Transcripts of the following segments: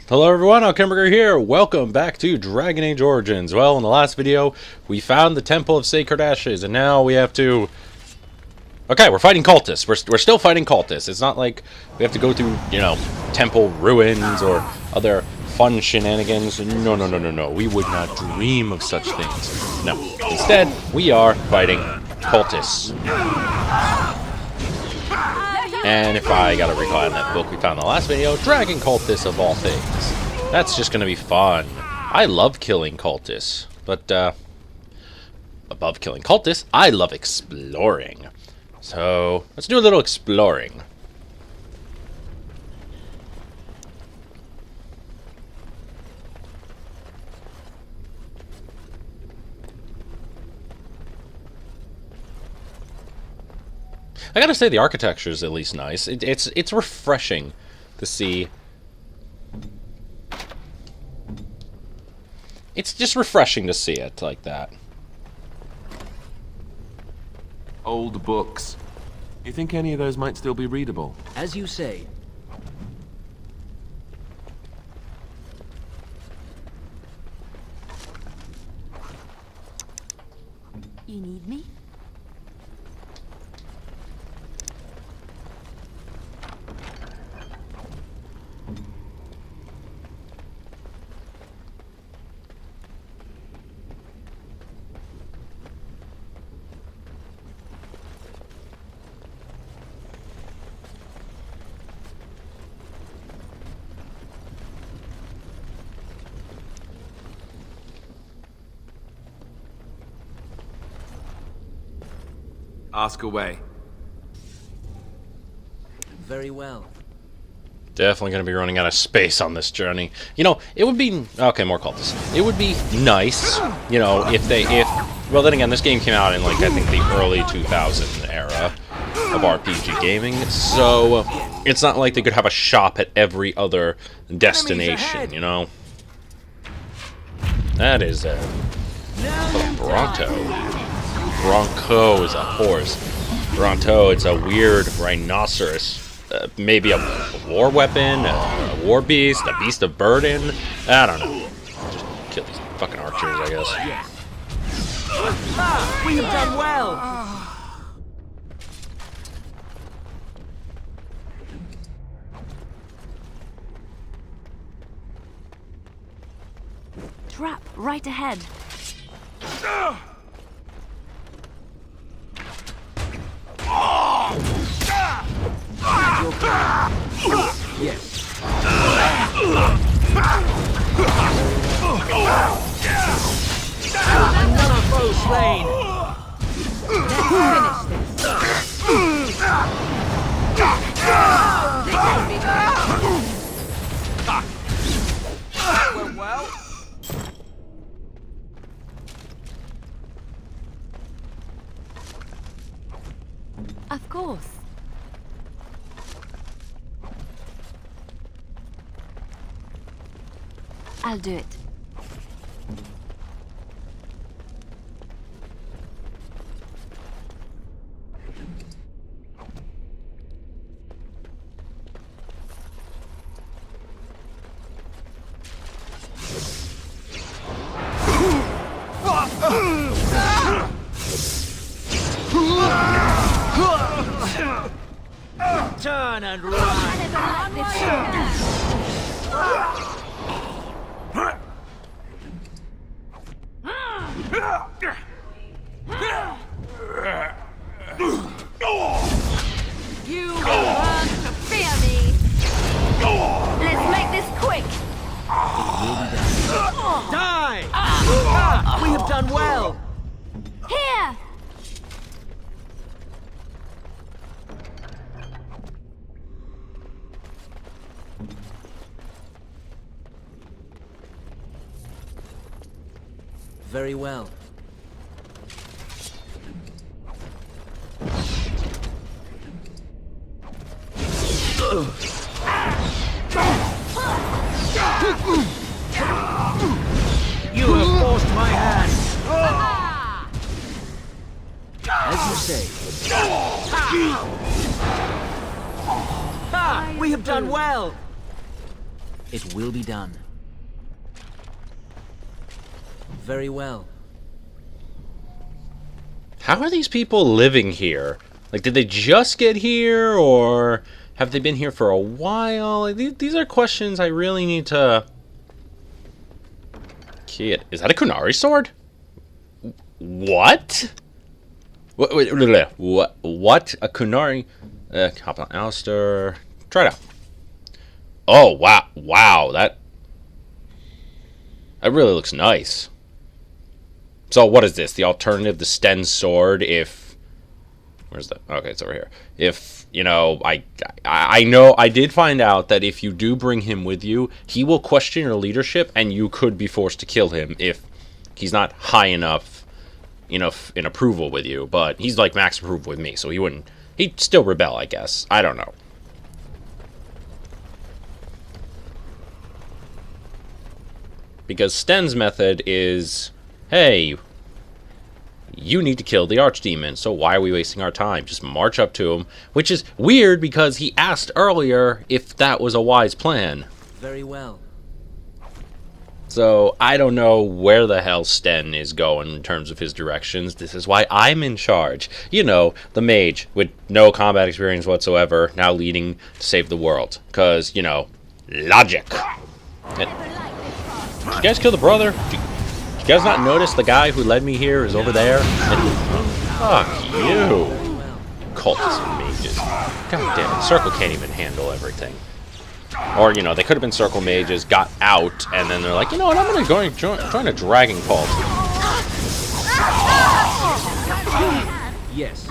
Hello everyone, Alchemicgree here. Welcome back to Dragon Age Origins. Well, in the last video, we found the Temple of Sacred Ashes, and now we have to... Okay, we're fighting cultists. We're still fighting cultists. It's not like we have to go through, you know, temple ruins or other fun shenanigans. No. We would not dream of such things. No. Instead, we are fighting cultists. And if I gotta recall in that book we found in the last video, Dragon Cultists of all things. That's just gonna be fun. I love killing cultists, but above killing cultists, I love exploring. So let's do a little exploring. I gotta say the architecture is at least nice. It's refreshing to see. It's just refreshing to see it like that. Old books. You think any of those might still be readable? As you say. You need me? Ask away. Very well. Definitely going to be running out of space on this journey. You know, it would be... Okay, more cultists. It would be nice, you know, well, then again, this game came out in, like, I think the early 2000 era of RPG gaming, so it's not like they could have a shop at every other destination, you know? That is a Bronto. Bronco is a horse. Bronto, it's a weird rhinoceros. Maybe a war weapon, a war beast, a beast of burden. I don't know. Just kill these fucking archers, I guess. Yes. We have done well. Trap right ahead. Yes. Another foe slain. Let's finish this. Went well. Of course. I'll do it. Turn and run. You will learn to fear me. Let's make this quick. Die! We have done well. Here. Very well. You have forced my hand. As you say. Ha! We have done well. It will be done. Very well. How are these people living here? Like, did they just get here, or have they been here for a while? Like, these are questions I really need to... Kid, is that a Kunari sword? What? What? A Kunari? Hop on Alistair. Try it out. Oh, wow. Wow, that really looks nice. So what is this? The alternative, the Sten's sword, if... Where's that? Okay, it's over here. If, you know, I know, I did find out that if you do bring him with you, he will question your leadership, and you could be forced to kill him if he's not high enough, you know, in approval with you. But he's like max approval with me, so he wouldn't... He'd still rebel, I guess. I don't know. Because Sten's method is... Hey, you need to kill the archdemon, so why are we wasting our time? Just march up to him, which is weird because he asked earlier if that was a wise plan. Very well. So I don't know where the hell Sten is going in terms of his directions. This is why I'm in charge. You know, the mage with no combat experience whatsoever, now leading to save the world. Because, you know, logic. Did you guys kill the brother? You guys not notice the guy who led me here is over there? Fuck you. Cultists and mages. God damn it. Circle can't even handle everything. Or, you know, they could have been circle mages, got out, and then they're like, you know what, I'm going to join a dragon cult. Yes.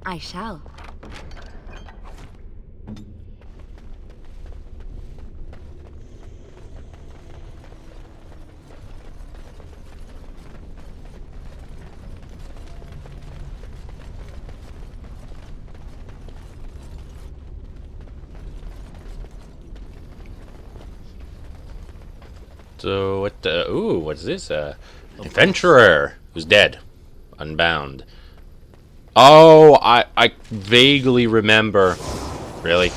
I shall. So, what the... Ooh, what's this? Adventurer who's dead. Unbound. Oh, I vaguely remember. Really?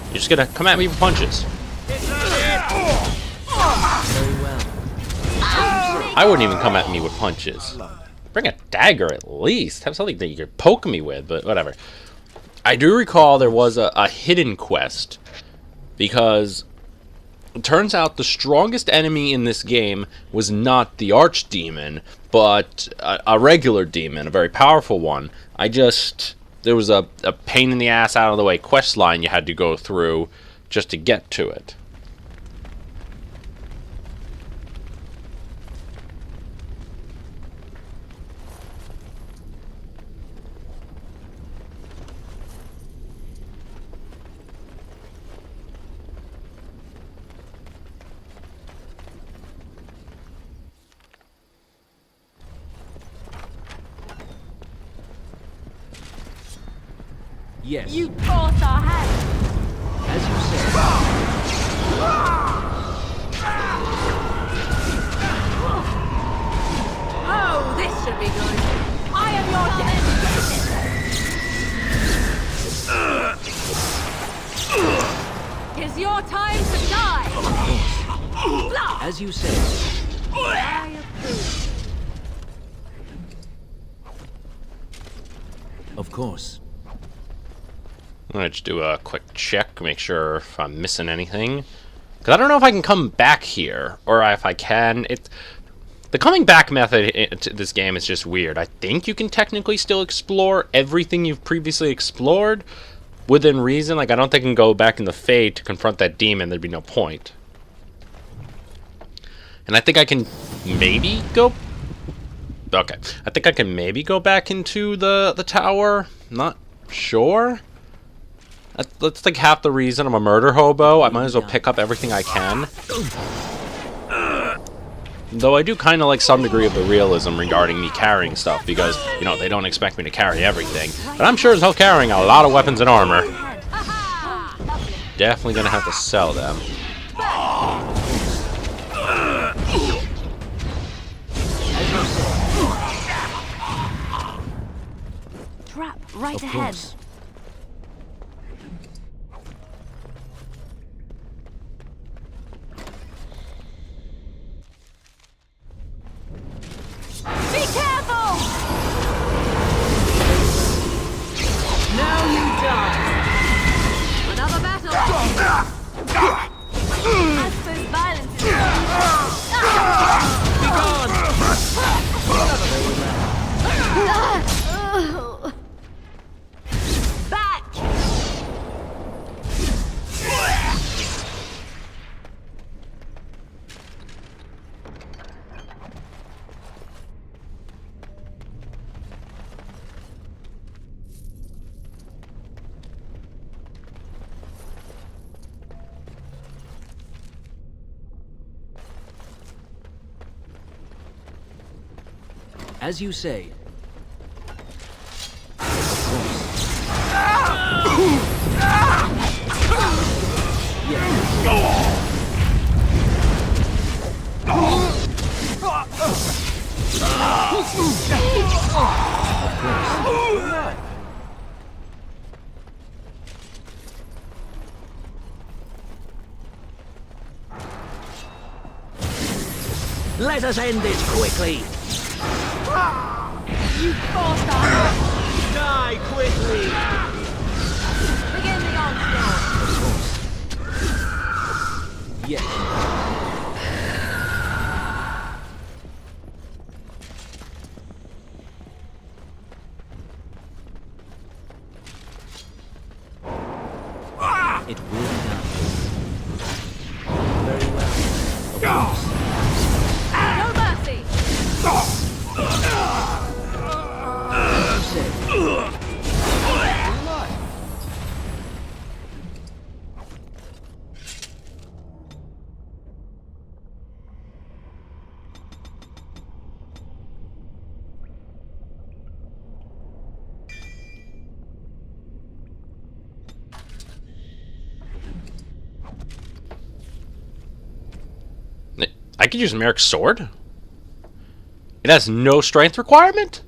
You're just gonna come at me with punches. I wouldn't even come at me with punches. Bring a dagger at least. Have something that you could poke me with, but whatever. I do recall there was a hidden quest. Because it turns out the strongest enemy in this game was not the archdemon, but a regular demon, a very powerful one. There was a pain in the ass out of the way quest line you had to go through just to get to it. Yes. You force our hand. As you said. Oh, this should be good. I am your death. Is your time to die? As you said. I approve. Of course. I'm gonna just do a quick check, make sure if I'm missing anything. Because I don't know if I can come back here, or if I can. The coming back method to this game is just weird. I think you can technically still explore everything you've previously explored within reason. Like, I don't think I can go back in the Fade to confront that demon. There'd be no point. And I think I can maybe go Okay. I think I can maybe go back into the tower. Not sure. That's like half the reason I'm a murder hobo. I might as well pick up everything I can. Though I do kind of like some degree of the realism regarding me carrying stuff, because, you know, they don't expect me to carry everything. But I'm sure as hell carrying a lot of weapons and armor. Definitely gonna have to sell them. Trap right ahead. Be careful! Now you die. Another battle. Asper's violence is Be gone. back. As you say. Let us end this quickly. You bastard! Die quickly. Begin the onslaught. Yes. It will be done. Very well. Of course. No mercy. I could use Merrick's sword? It has no strength requirement?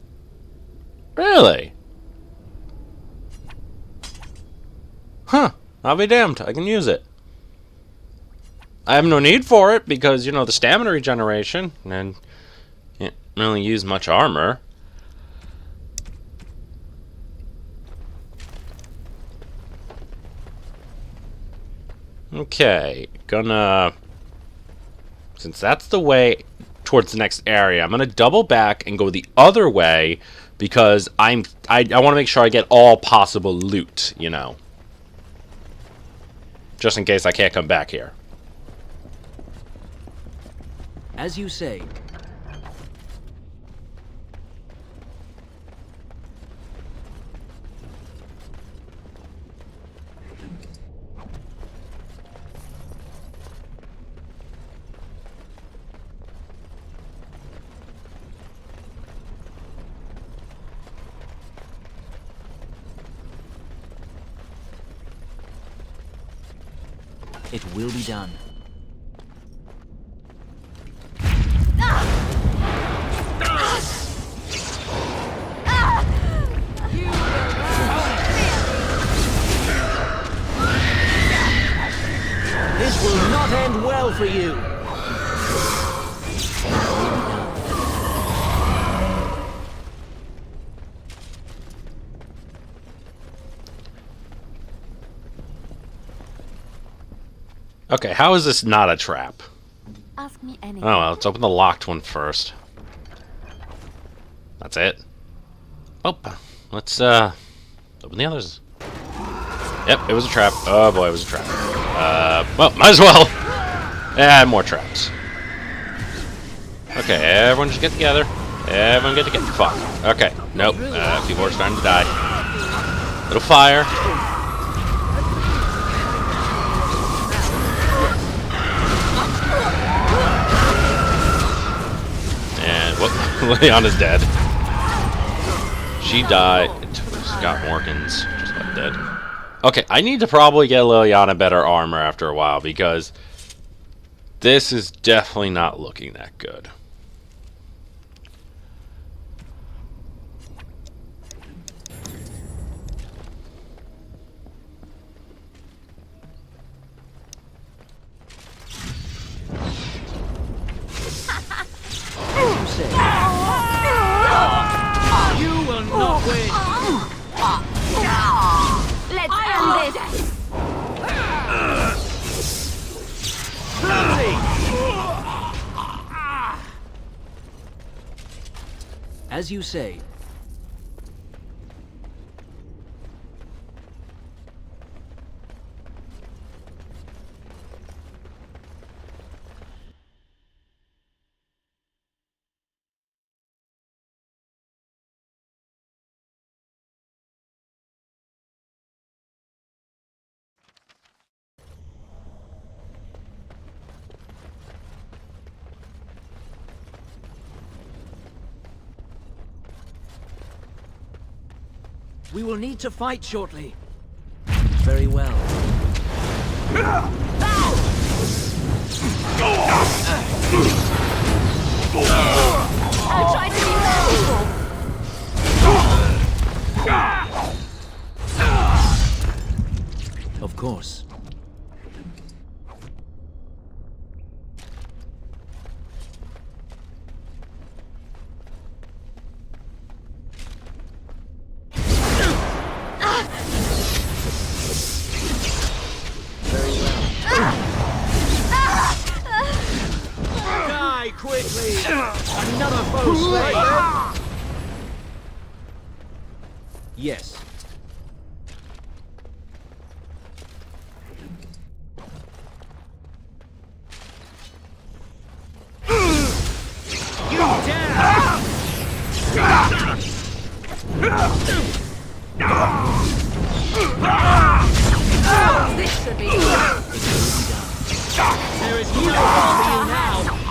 Really? Huh. I'll be damned. I can use it. I have no need for it because, you know, the stamina regeneration, and can't really use much armor. Okay, gonna... Since that's the way towards the next area, I'm gonna double back and go the other way because I want to make sure I get all possible loot, you know. Just in case I can't come back here. As you say. It will be done. This will not end well for you. Okay, how is this not a trap? Ask me anything. Oh well, let's open the locked one first. That's it. Oh, let's open the others. Yep, it was a trap. Oh boy, it was a trap. Well, might as well. And more traps. Okay, everyone just get together. Everyone get to get fucked. Okay, nope. People are starting to die. Little fire. And whoop, Leonna's dead. She died. Scott Morgan's just about dead. Okay, I need to probably get Liliana better armor after a while because this is definitely not looking that good. You will not win. Let's end this. As you say. We will need to fight shortly. Very well. I'll try to be merciful. Of course. Die quickly! Another foe slain! Yes. You dare! This should be There is no hope for you now!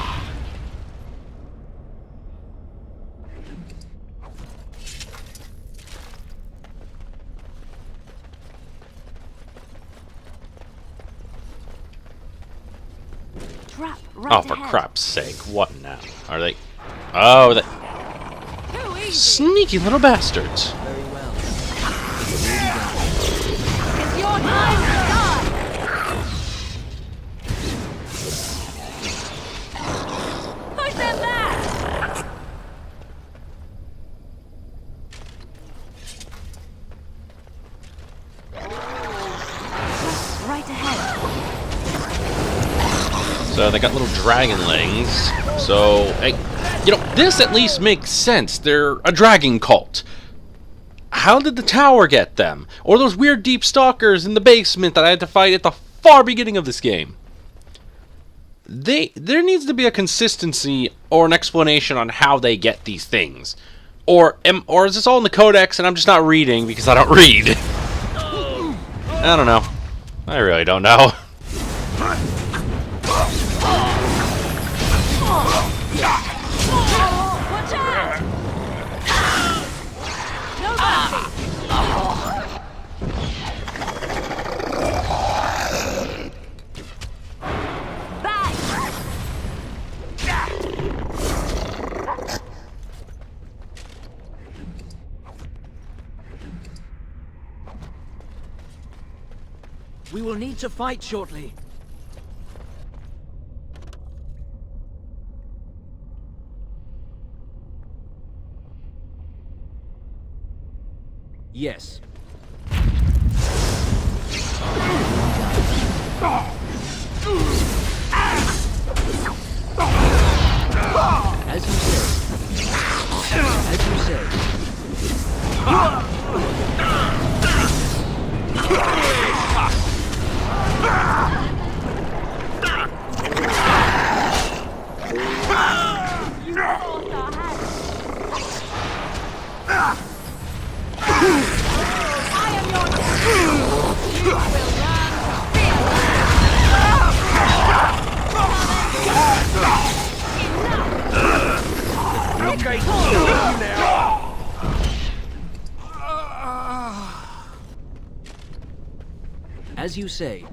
trap right Oh, for ahead. crap's sake. What now? Are they... Oh, they... Too easy. Sneaky little bastards. Very well. It's your time to die. Push them back. Right ahead. So they got little dragonlings. So, hey, you know, this at least makes sense. They're a dragon cult. How did the tower get them? Or those weird deep stalkers in the basement that I had to fight at the far beginning of this game? There needs to be a consistency or an explanation on how they get these things. Or is this all in the codex and I'm just not reading because I don't read? I don't know. I really don't know. Watch out! No mercy. Back. We will need to fight shortly. Yes. As you say. As you say. You forced our hand. As you say.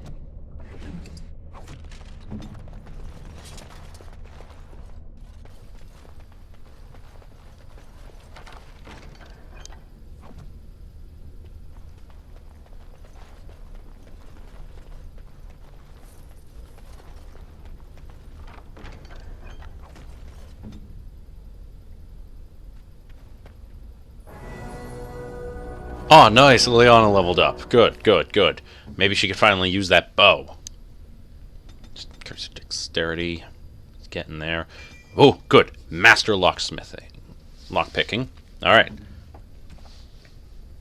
Oh, nice. Leona leveled up. Good, good, good. Maybe she could finally use that bow. Just curse dexterity. It's getting there. Oh, good. Master locksmithing. Lockpicking. Alright.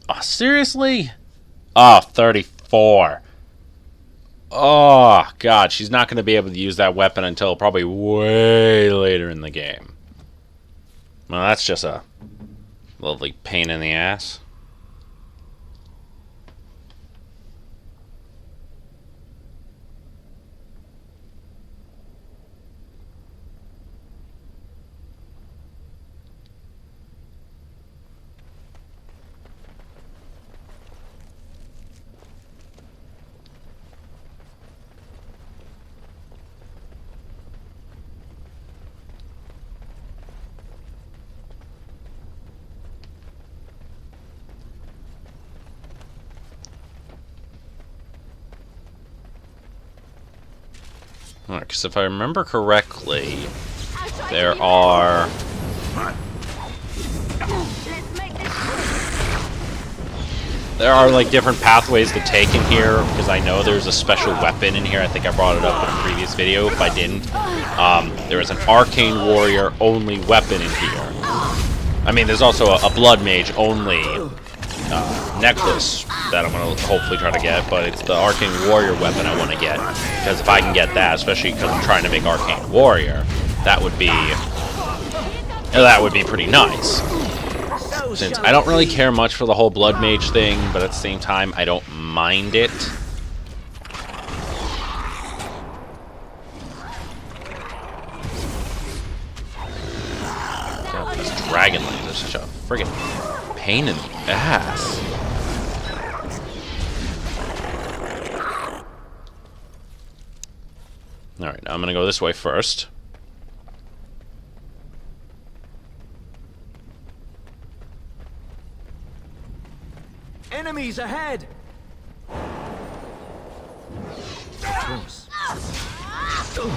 Oh, seriously? Oh, 34. Oh, God. She's not going to be able to use that weapon until probably way later in the game. Well, that's just a lovely pain in the ass. Because if I remember correctly, there are... like different pathways to take in here, because I know there's a special weapon in here. I think I brought it up in a previous video. If I didn't, there is an arcane warrior only weapon in here. I mean, there's also a blood mage only necklace that I'm going to hopefully try to get, but it's the arcane warrior weapon I want to get, because if I can get that, especially because I'm trying to make arcane warrior, that would be pretty nice. Since I don't really care much for the whole blood mage thing, but at the same time I don't mind it. God, these dragon lines are such a friggin' pain in the ass. Alright, now I'm gonna go this way first. Enemies ahead! Close. Come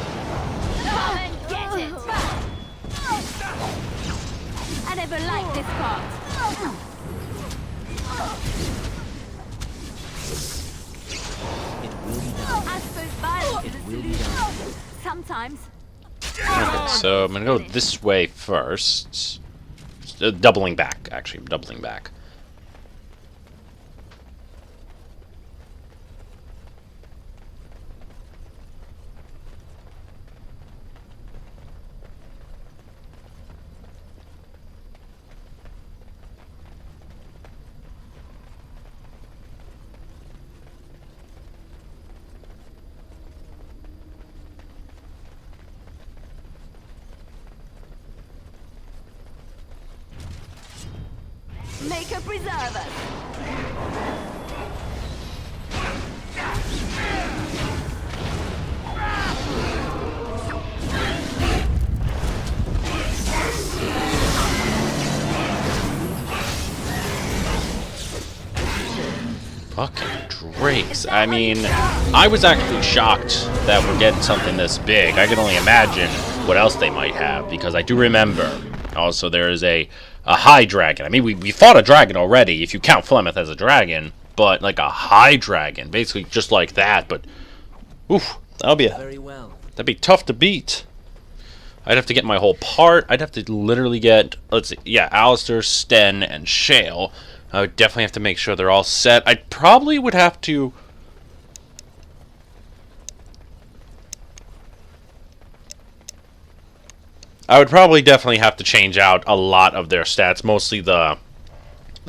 and get it! I never liked this part. I suppose violence is a solution. Sometimes. Okay, so I'm gonna go this way first. Doubling back, actually. I'm doubling back. Make a preserver. Fucking drakes. I mean, I was actually shocked that we're getting something this big. I can only imagine what else they might have, because I do remember also there is a high dragon. I mean, we fought a dragon already, if you count Flemeth as a dragon, but like a high dragon, basically just like that, but oof, that'd be tough to beat. I'd have to get my whole part. I'd have to literally get, let's see, yeah, Alistair, Sten, and Shale. I would definitely have to make sure they're all set. I probably would have to... I would probably definitely have to change out a lot of their stats, mostly the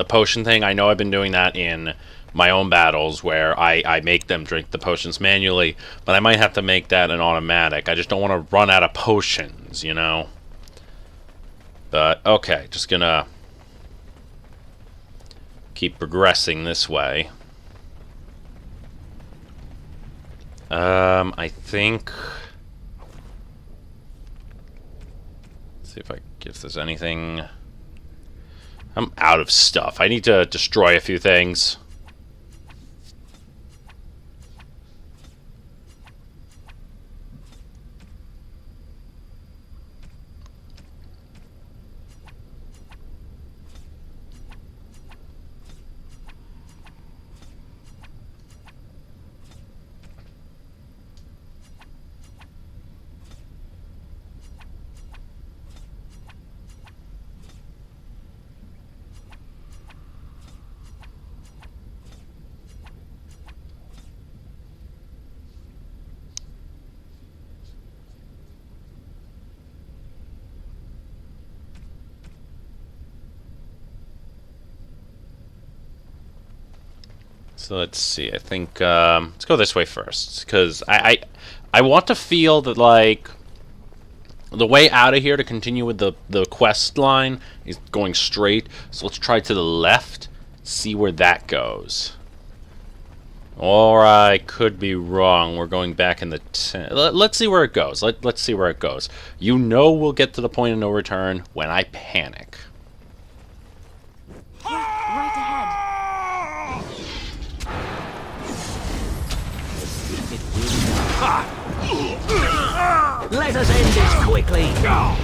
potion thing. I know I've been doing that in my own battles where I make them drink the potions manually, but I might have to make that an automatic. I just don't want to run out of potions, you know? But, okay, just gonna keep progressing this way. I think... Let's see if there's anything... I'm out of stuff. I need to destroy a few things. So let's see. I think let's go this way first, because I want to feel that like the way out of here to continue with the quest line is going straight. So let's try to the left, see where that goes. Or I could be wrong. We're going back in the let's see where it goes. Let's see where it goes. You know we'll get to the point of no return when I panic. Right ahead. Let us end this quickly. I'll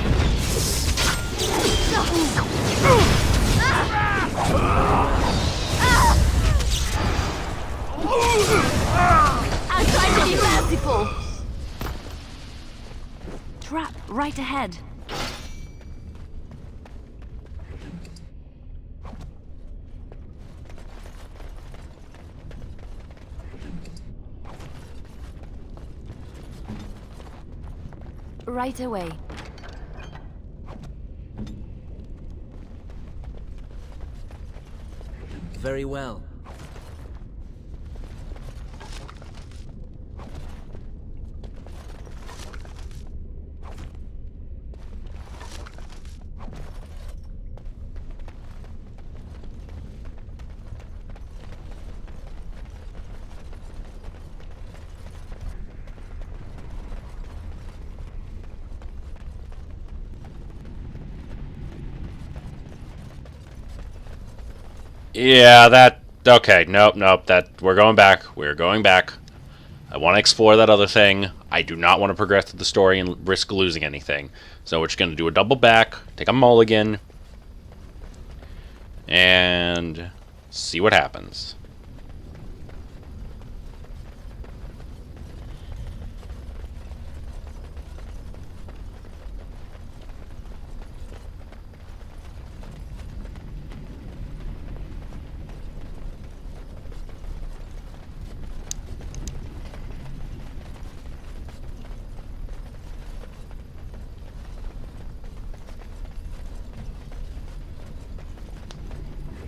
try to be merciful. Trap right ahead. Right away. Very well. Yeah, that... Okay, nope, we're going back. We're going back. I want to explore that other thing. I do not want to progress through the story and risk losing anything. So we're just going to do a double back, take a mulligan, and see what happens.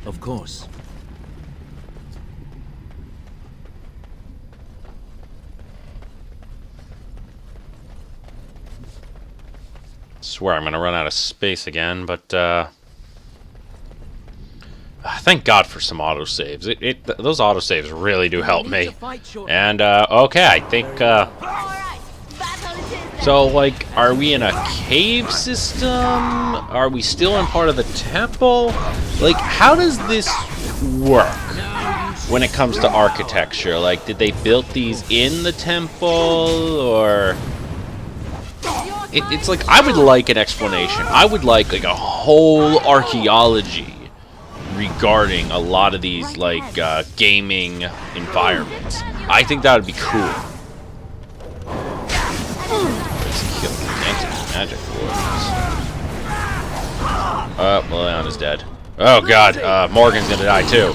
Of course. Swear I'm gonna run out of space again, but thank God for some autosaves. Those autosaves really do help me. And okay, I think so. Like, are we in a cave system? Are we still in part of the temple? Like, how does this work when it comes to architecture? Like, did they build these in the temple, or it's like, I would like an explanation. I would like a whole archaeology regarding a lot of these like gaming environments. I think that would be cool. Let's kill magic wardens. Well, Leon is dead. Oh god, Morgan's gonna die too.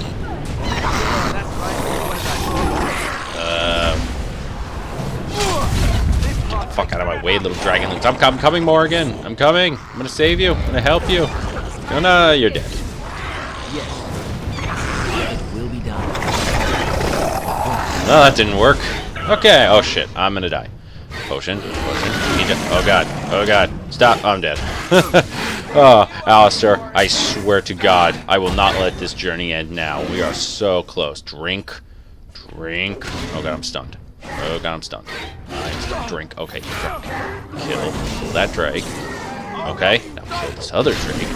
Get the fuck out of my way, little dragonlings. I'm coming, Morgan. I'm coming. I'm gonna save you. I'm gonna help you. Oh no, you're dead. Yes. It will be done. No, that didn't work. Okay. Oh shit, I'm gonna die. Potion. Potion. Oh god. Oh god. Stop. I'm dead. Oh, Alistair, I swear to God, I will not let this journey end now. We are so close. Drink. Drink. Oh god, I'm stunned. Oh god, I'm stunned. Nice. Drink. Okay, drink. Kill that Drake. Okay, now kill this other Drake.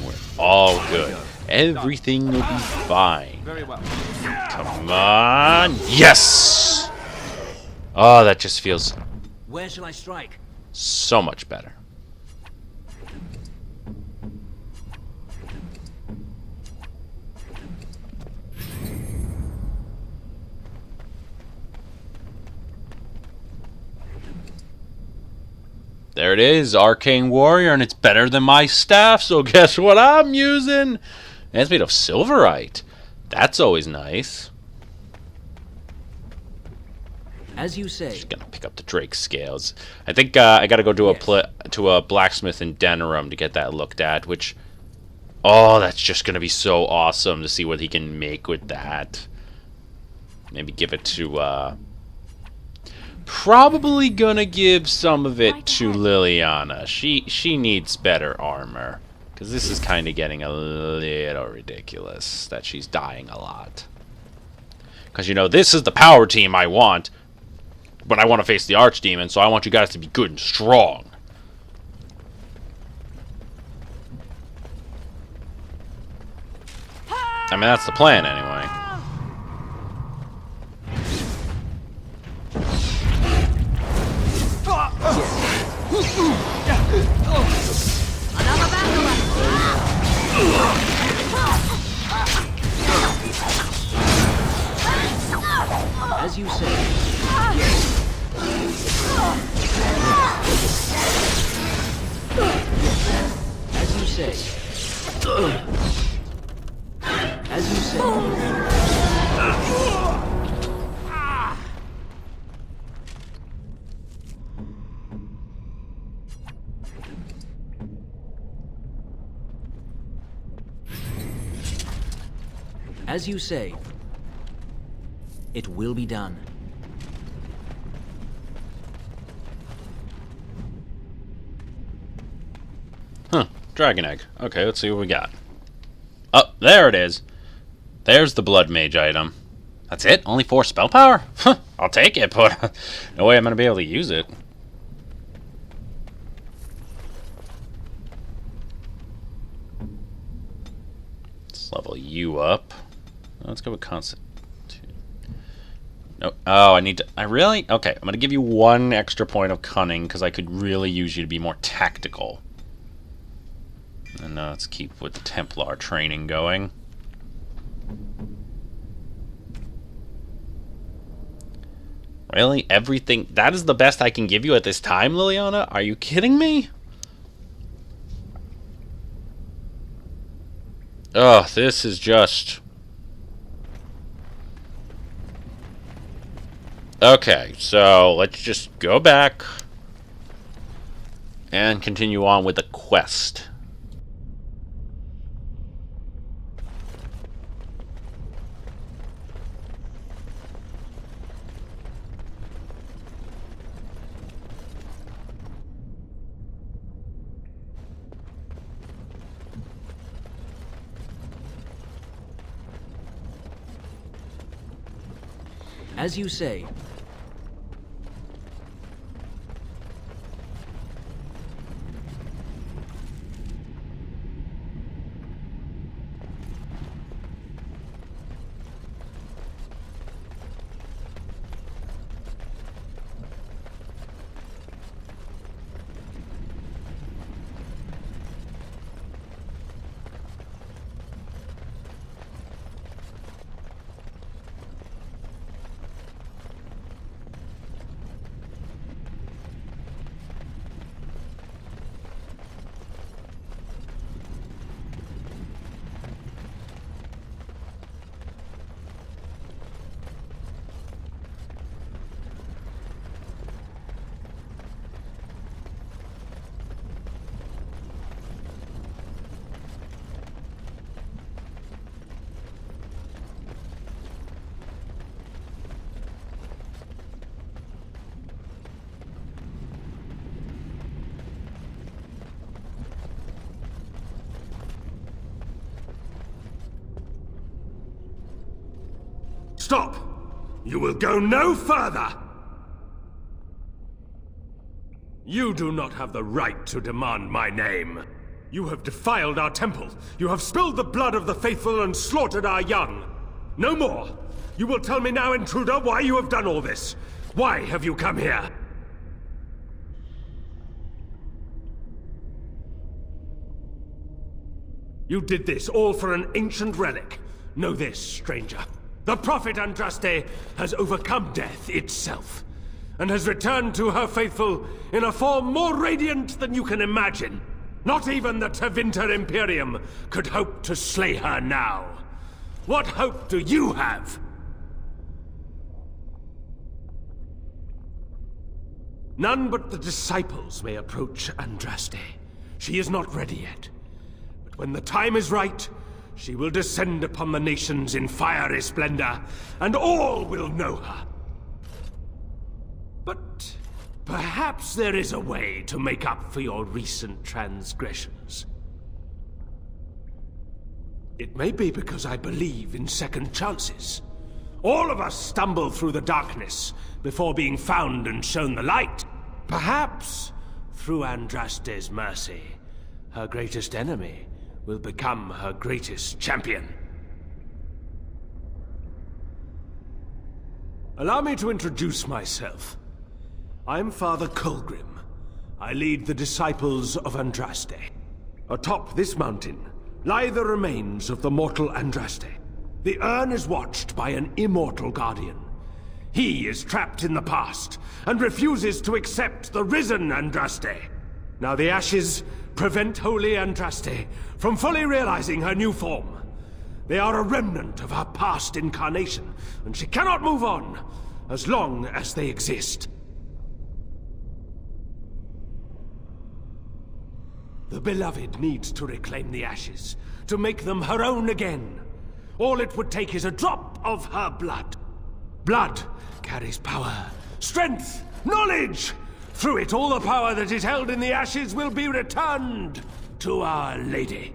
We're all good. Everything will be fine. Very well. Come on. Yes! Oh, that just feels Where shall I strike? so much better. There it is, Arcane Warrior, and it's better than my staff, so guess what I'm using? And it's made of silverite. That's always nice. As you say. Just gonna pick up the Drake scales. I think I gotta go to a blacksmith in Denerim to get that looked at, which... Oh, that's just gonna be so awesome to see what he can make with that. Maybe give it to, Probably gonna give some of it to Liliana. She needs better armor. Because this is kind of getting a little ridiculous that she's dying a lot. Because, you know, this is the power team I want. But I want to face the Archdemon, so I want you guys to be good and strong. I mean, that's the plan anyway. Another As you say. As you say. As you say. As you say. It will be done. Huh. Dragon egg. Okay, let's see what we got. Oh, there it is. There's the Blood Mage item. That's it? Only 4 spell power? Huh, I'll take it, but no way I'm going to be able to use it. Let's level you up. Let's go with constant. No. Oh, I need to... I really... Okay, I'm going to give you 1 extra point of cunning because I could really use you to be more tactical. And let's keep with the Templar training going. Really? Everything... That is the best I can give you at this time, Liliana? Are you kidding me? Ugh, this is just... Okay, so let's just go back and continue on with the quest. As you say. Stop! You will go no further! You do not have the right to demand my name. You have defiled our temple. You have spilled the blood of the faithful and slaughtered our young. No more! You will tell me now, intruder, why you have done all this. Why have you come here? You did this all for an ancient relic. Know this, stranger. The prophet Andraste has overcome death itself, and has returned to her faithful in a form more radiant than you can imagine. Not even the Tevinter Imperium could hope to slay her now. What hope do you have? None but the disciples may approach Andraste. She is not ready yet. But when the time is right, she will descend upon the nations in fiery splendor, and all will know her. But perhaps there is a way to make up for your recent transgressions. It may be because I believe in second chances. All of us stumble through the darkness before being found and shown the light. Perhaps, through Andraste's mercy, her greatest enemy will become her greatest champion. Allow me to introduce myself. I'm Father Colgrim. I lead the disciples of Andraste. Atop this mountain lie the remains of the mortal Andraste. The urn is watched by an immortal guardian. He is trapped in the past and refuses to accept the risen Andraste. Now the ashes prevent holy Andraste from fully realizing her new form. They are a remnant of her past incarnation, and she cannot move on as long as they exist. The beloved needs to reclaim the ashes, to make them her own again. All it would take is a drop of her blood. Blood carries power, strength, knowledge! Through it, all the power that is held in the ashes will be returned to Our Lady.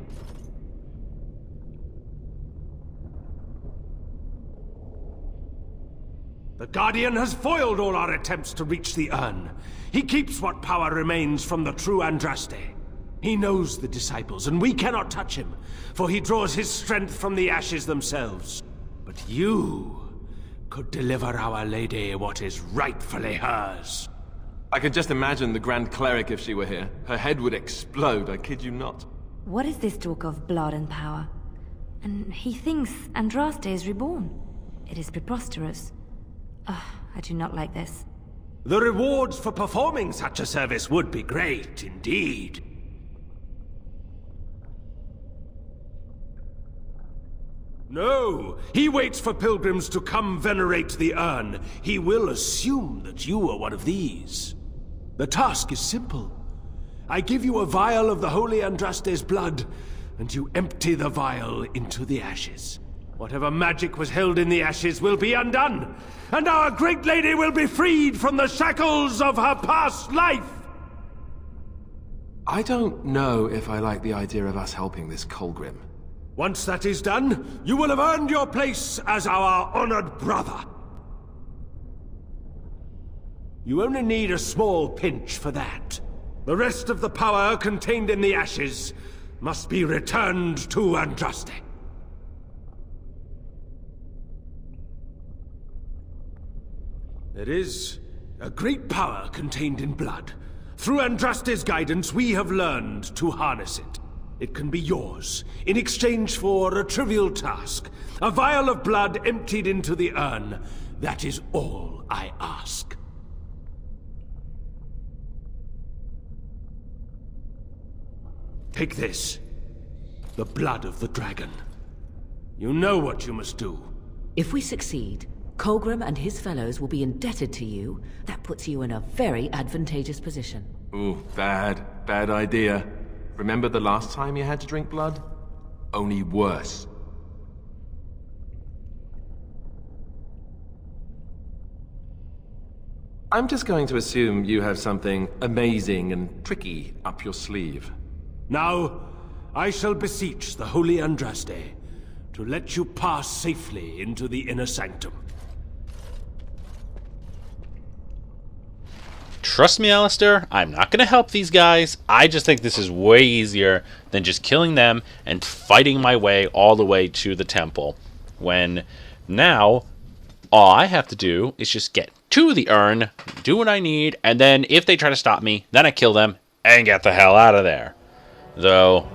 The Guardian has foiled all our attempts to reach the urn. He keeps what power remains from the true Andraste. He knows the disciples, and we cannot touch him, for he draws his strength from the ashes themselves. But you could deliver Our Lady what is rightfully hers. I could just imagine the Grand Cleric if she were here. Her head would explode, I kid you not. What is this talk of blood and power? And he thinks Andraste is reborn. It is preposterous. I do not like this. The rewards for performing such a service would be great indeed. No! He waits for pilgrims to come venerate the urn. He will assume that you are one of these. The task is simple. I give you a vial of the holy Andraste's blood, and you empty the vial into the ashes. Whatever magic was held in the ashes will be undone, and our great lady will be freed from the shackles of her past life! I don't know if I like the idea of us helping this Colgrim. Once that is done, you will have earned your place as our honored brother. You only need a small pinch for that. The rest of the power contained in the ashes must be returned to Andraste. There is a great power contained in blood. Through Andraste's guidance, we have learned to harness it. It can be yours, in exchange for a trivial task. A vial of blood emptied into the urn. That is all I ask. Take this. The blood of the dragon. You know what you must do. If we succeed, Colgrim and his fellows will be indebted to you. That puts you in a very advantageous position. Ooh, bad idea. Remember the last time you had to drink blood? Only worse. I'm just going to assume you have something amazing and tricky up your sleeve. Now, I shall beseech the holy Andraste to let you pass safely into the inner sanctum. Trust me, Alistair, I'm not going to help these guys. I just think this is way easier than just killing them and fighting my way all the way to the temple. When now, all I have to do is just get to the urn, do what I need, and then if they try to stop me, then I kill them and get the hell out of there. Though...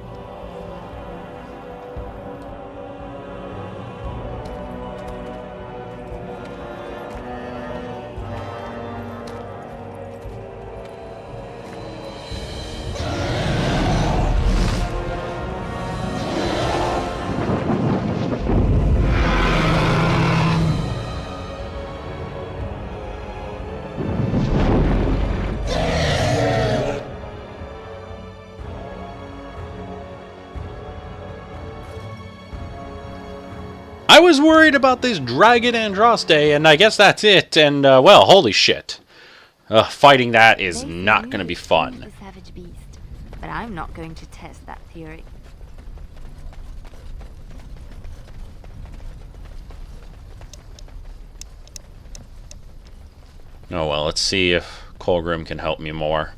I was worried about this dragon Andraste, and I guess that's it, and, well, holy shit. Fighting that is not going to be fun. The savage beast, but I'm not going to test that theory. Oh well, let's see if Colgrim can help me more.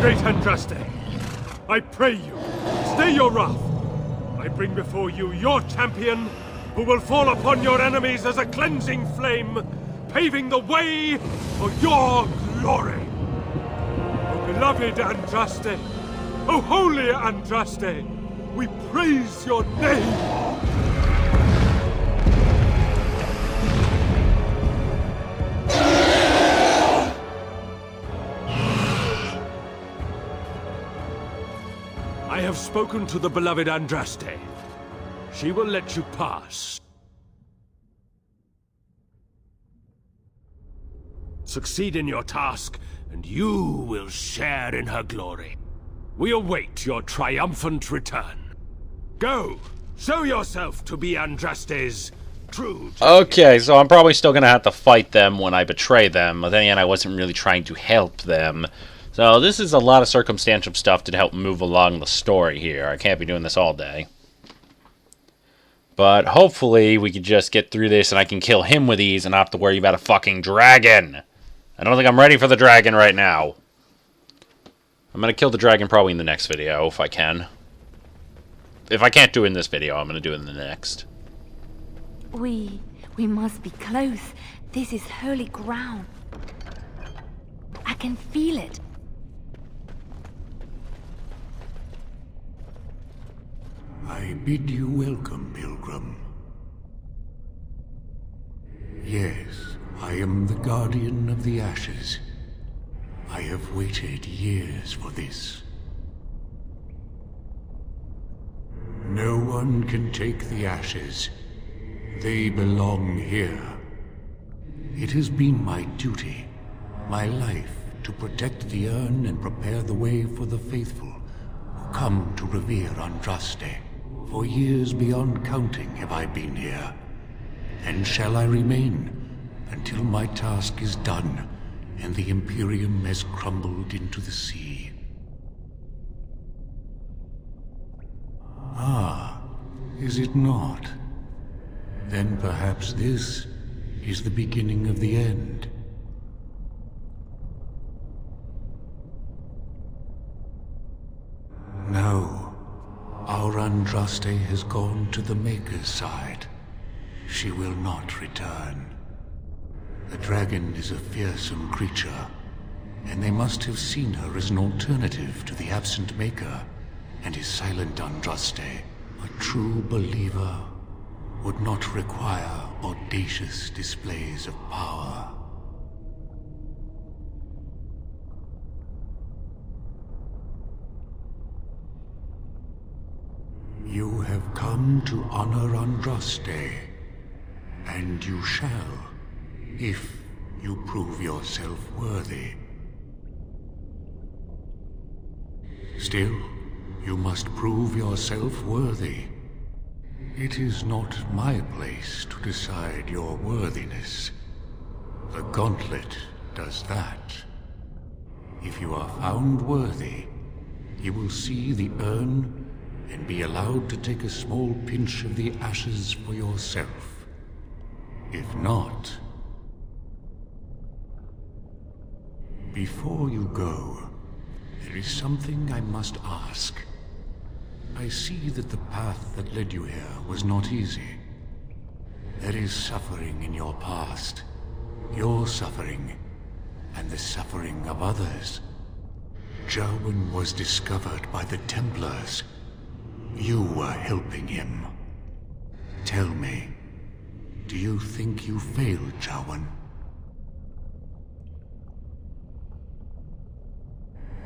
Great Andraste, I pray you, stay your wrath. I bring before you your champion, who will fall upon your enemies as a cleansing flame, paving the way for your glory. O beloved Andraste, O holy Andraste, we praise your name. I have spoken to the beloved Andraste. She will let you pass. Succeed in your task, and you will share in her glory. We await your triumphant return. Go, show yourself to be Andraste's true champion. Okay, so I'm probably still going to have to fight them when I betray them, but then again, I wasn't really trying to help them. So this is a lot of circumstantial stuff to help move along the story here. I can't be doing this all day. But hopefully we can just get through this and I can kill him with ease and not have to worry about a fucking dragon. I don't think I'm ready for the dragon right now. I'm going to kill the dragon probably in the next video if I can. If I can't do it in this video, I'm going to do it in the next. We must be close. This is holy ground. I can feel it. I bid you welcome, pilgrim. Yes, I am the guardian of the ashes. I have waited years for this. No one can take the ashes. They belong here. It has been my duty, my life, to protect the urn and prepare the way for the faithful who come to revere Andraste. For years beyond counting have I been here, and shall I remain until my task is done and the Imperium has crumbled into the sea. Ah, is it not? Then perhaps this is the beginning of the end. No. Our Andraste has gone to the Maker's side. She will not return. The dragon is a fearsome creature, and they must have seen her as an alternative to the absent Maker and his silent Andraste. A true believer would not require audacious displays of power. You have come to honor Andraste, and you shall, if you prove yourself worthy. Still, you must prove yourself worthy. It is not my place to decide your worthiness. The gauntlet does that. If you are found worthy, you will see the urn and be allowed to take a small pinch of the ashes for yourself. If not... Before you go, there is something I must ask. I see that the path that led you here was not easy. There is suffering in your past. Your suffering, and the suffering of others. Jarwin was discovered by the Templars. You were helping him. Tell me, do you think you failed, Jarwin?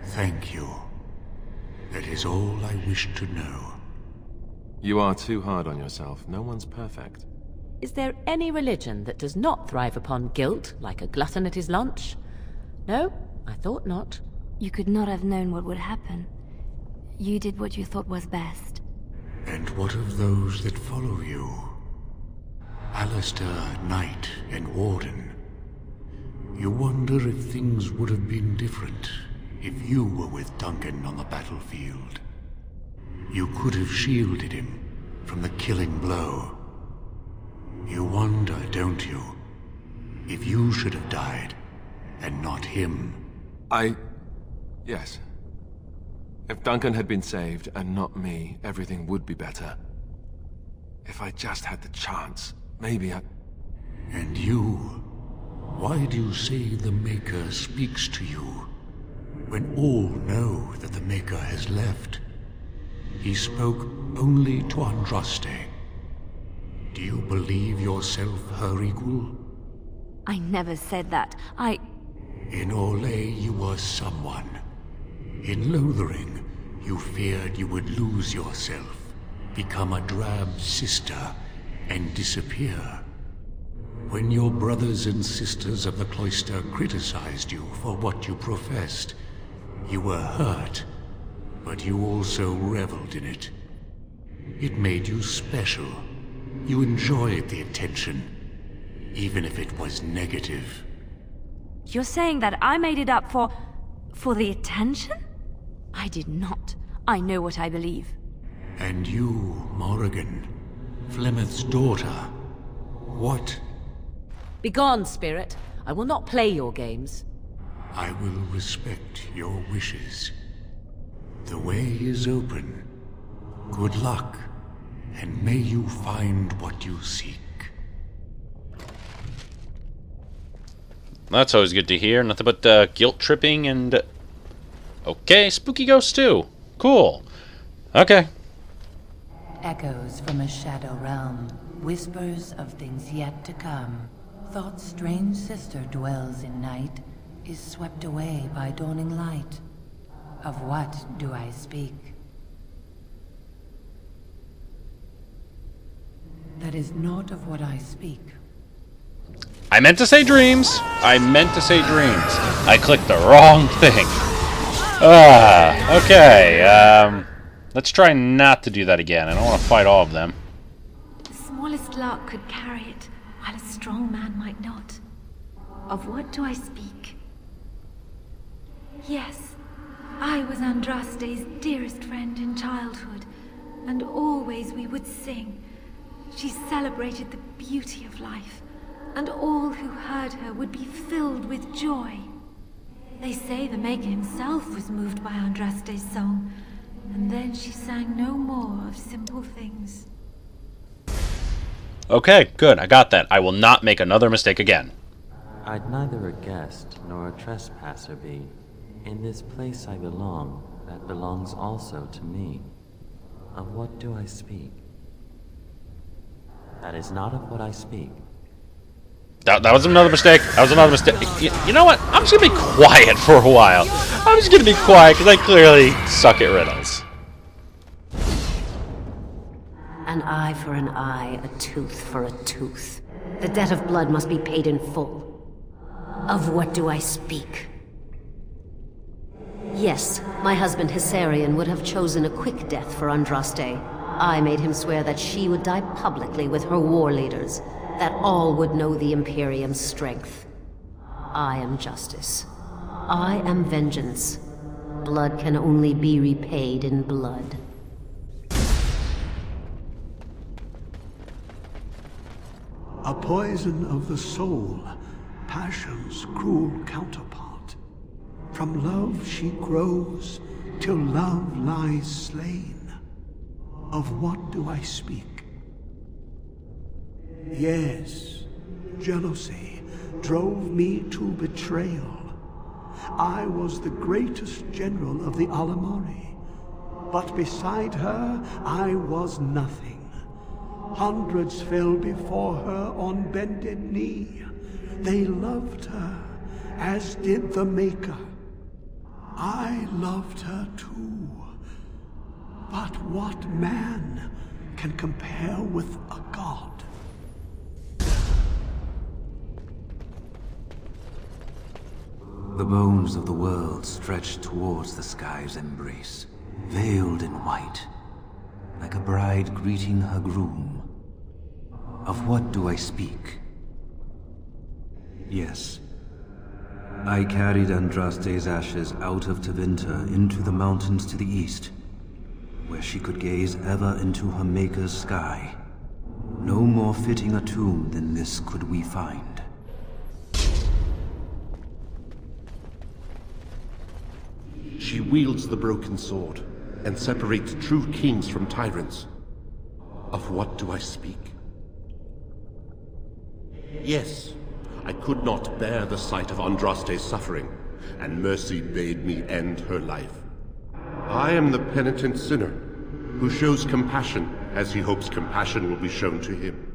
Thank you. That is all I wish to know. You are too hard on yourself. No one's perfect. Is there any religion that does not thrive upon guilt, like a glutton at his lunch? No, I thought not. You could not have known what would happen. You did what you thought was best. And what of those that follow you? Alistair, Knight, and Warden. You wonder if things would have been different if you were with Duncan on the battlefield. You could have shielded him from the killing blow. You wonder, don't you, if you should have died and not him? Yes. If Duncan had been saved and not me, everything would be better. If I just had the chance, maybe I... And you? Why do you say the Maker speaks to you, when all know that the Maker has left? He spoke only to Andraste. Do you believe yourself her equal? I never said that. In Orlais you were someone. In Lothering, you feared you would lose yourself, become a drab sister, and disappear. When your brothers and sisters of the cloister criticized you for what you professed, you were hurt, but you also reveled in it. It made you special. You enjoyed the attention, even if it was negative. You're saying that I made it up for the attention? I did not. I know what I believe. And you, Morrigan, Flemeth's daughter, what? Begone, spirit. I will not play your games. I will respect your wishes. The way is open. Good luck, and may you find what you seek. That's always good to hear. Nothing but guilt tripping and... Okay, spooky ghosts too. Cool. Okay. Echoes from a shadow realm, whispers of things yet to come. Thought's strange sister dwells in night, is swept away by dawning light. Of what do I speak? That is not of what I speak. I meant to say dreams. I meant to say dreams. I clicked the wrong thing. Okay. Let's try not to do that again. I don't want to fight all of them. The smallest lark could carry it, while a strong man might not. Of what do I speak? Yes, I was Andraste's dearest friend in childhood, and always we would sing. She celebrated the beauty of life, and all who heard her would be filled with joy. They say the Maker himself was moved by Andraste's song, and then she sang no more of simple things. Okay, good. I got that. I will not make another mistake again. I'd neither a guest nor a trespasser be. In this place I belong, that belongs also to me. Of what do I speak? That is not of what I speak. That was another mistake. That was another mistake. You know what? I'm just going to be quiet for a while. I'm just going to be quiet because I clearly suck at riddles. An eye for an eye, a tooth for a tooth. The debt of blood must be paid in full. Of what do I speak? Yes, my husband Hysarian would have chosen a quick death for Andraste, I made him swear that she would die publicly with her war leaders, that all would know the Imperium's strength. I am justice. I am vengeance. Blood can only be repaid in blood. A poison of the soul, passion's cruel counterpart. From love she grows, till love lies slain. Of what do I speak? Yes, jealousy drove me to betrayal. I was the greatest general of the Alamari, but beside her I was nothing. Hundreds fell before her on bended knee. They loved her, as did the Maker. I loved her too. But what man can compare with a god? The bones of the world stretched towards the sky's embrace, veiled in white, like a bride greeting her groom. Of what do I speak? Yes. I carried Andraste's ashes out of Tevinter into the mountains to the east, where she could gaze ever into her Maker's sky. No more fitting a tomb than this could we find. She wields the broken sword, and separates true kings from tyrants. Of what do I speak? Yes, I could not bear the sight of Andraste's suffering, and mercy bade me end her life. I am the penitent sinner, who shows compassion as he hopes compassion will be shown to him.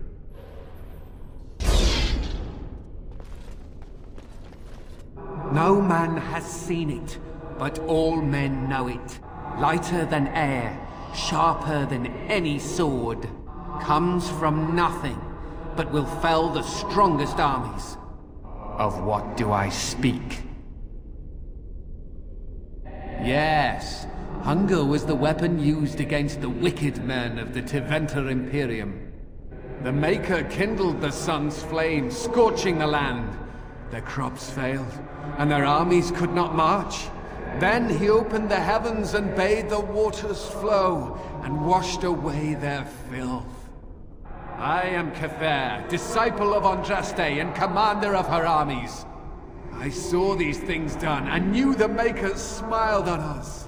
No man has seen it, but all men know it. Lighter than air, sharper than any sword. Comes from nothing, but will fell the strongest armies. Of what do I speak? Yes, hunger was the weapon used against the wicked men of the Tevinter Imperium. The Maker kindled the sun's flame, scorching the land. Their crops failed, and their armies could not march. Then he opened the heavens and bade the waters flow, and washed away their filth. I am Cather, disciple of Andraste and commander of her armies. I saw these things done, and knew the Makers smiled on us.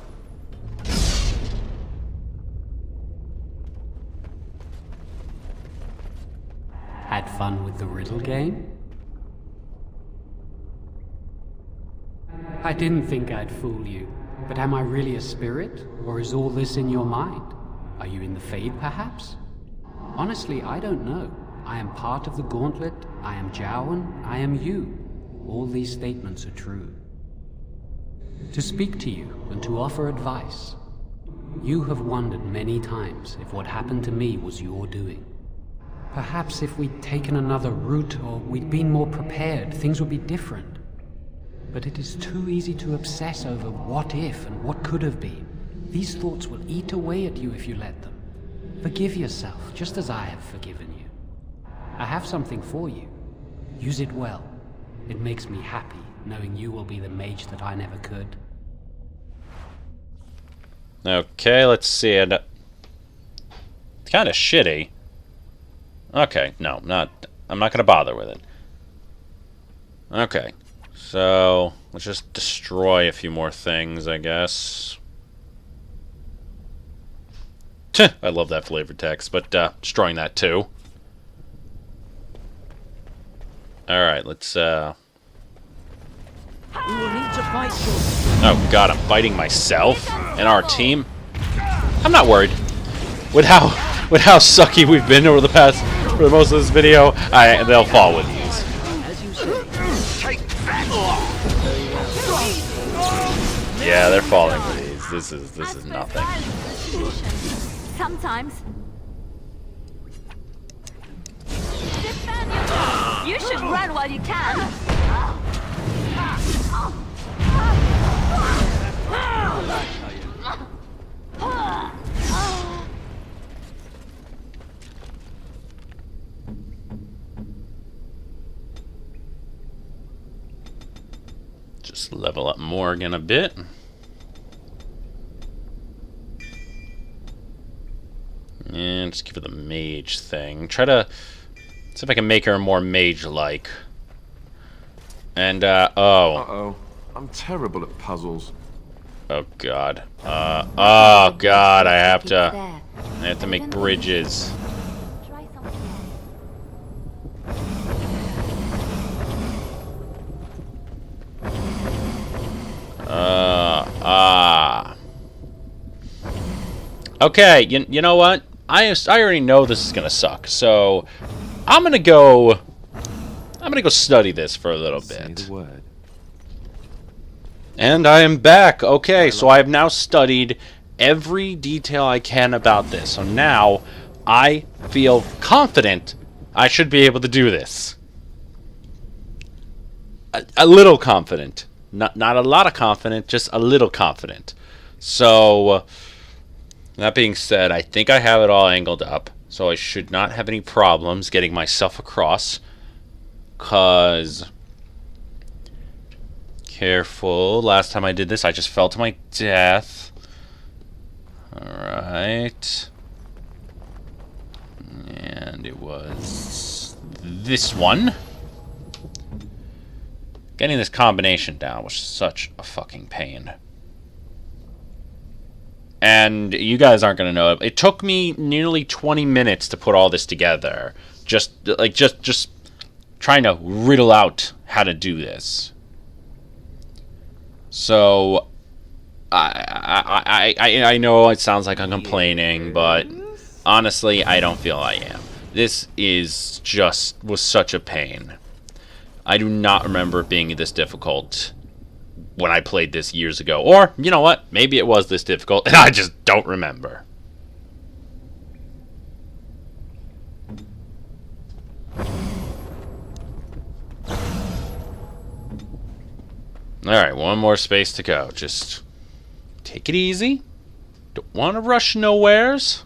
Had fun with the riddle game? I didn't think I'd fool you, but am I really a spirit, or is all this in your mind? Are you in the Fade, perhaps? Honestly, I don't know. I am part of the Gauntlet, I am Jowan, I am you. All these statements are true. To speak to you, and to offer advice. You have wondered many times if what happened to me was your doing. Perhaps if we'd taken another route, or we'd been more prepared, things would be different. But it is too easy to obsess over what if and what could have been. These thoughts will eat away at you if you let them. Forgive yourself, just as I have forgiven you. I have something for you. Use it well. It makes me happy, knowing you will be the mage that I never could. Okay, let's see it. It's kind of shitty. Okay, no, I'm not gonna bother with it. Okay. So, let's just destroy a few more things, I guess. I love that flavor text, but destroying that too. Alright, let's We will need to fight you. Oh god, I'm fighting myself and our team. I'm not worried. With how sucky we've been over the past, for the most of this video, they'll fall with these. As you say. Yeah, they're falling with these. This is nothing. Sometimes. Defend yourself. You should run while you can. Just level up Morgan a bit. And just give her the mage thing. Try to see if I can make her more mage-like. And, oh. Uh-oh. I'm terrible at puzzles. Oh, God. Oh, God, I have to make bridges. Okay, you know what? I already know this is gonna suck, so I'm gonna go study this for a little bit. And I am back. Okay, so I have now studied every detail I can about this. So now I feel confident I should be able to do this. A little confident. Not a lot of confident, just a little confident. So that being said, I think I have it all angled up, so I should not have any problems getting myself across. 'Cause careful, last time I did this, I just fell to my death. Alright. And it was this one. Getting this combination down was such a fucking pain. And you guys aren't gonna know it. It took me nearly 20 minutes to put all this together. Just trying to riddle out how to do this. So I know it sounds like I'm complaining, but honestly, I don't feel I am. This was such a pain. I do not remember it being this difficult when I played this years ago. Or, you know what? Maybe it was this difficult, and I just don't remember. Alright, one more space to go. Just take it easy. Don't want to rush nowheres.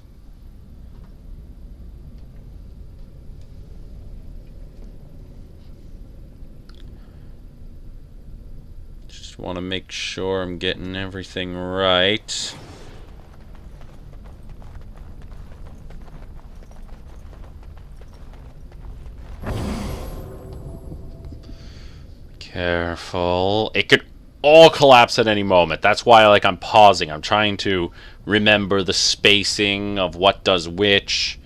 Just want to make sure I'm getting everything right. Careful. It could all collapse at any moment. That's why I'm pausing. I'm trying to remember the spacing of what does which.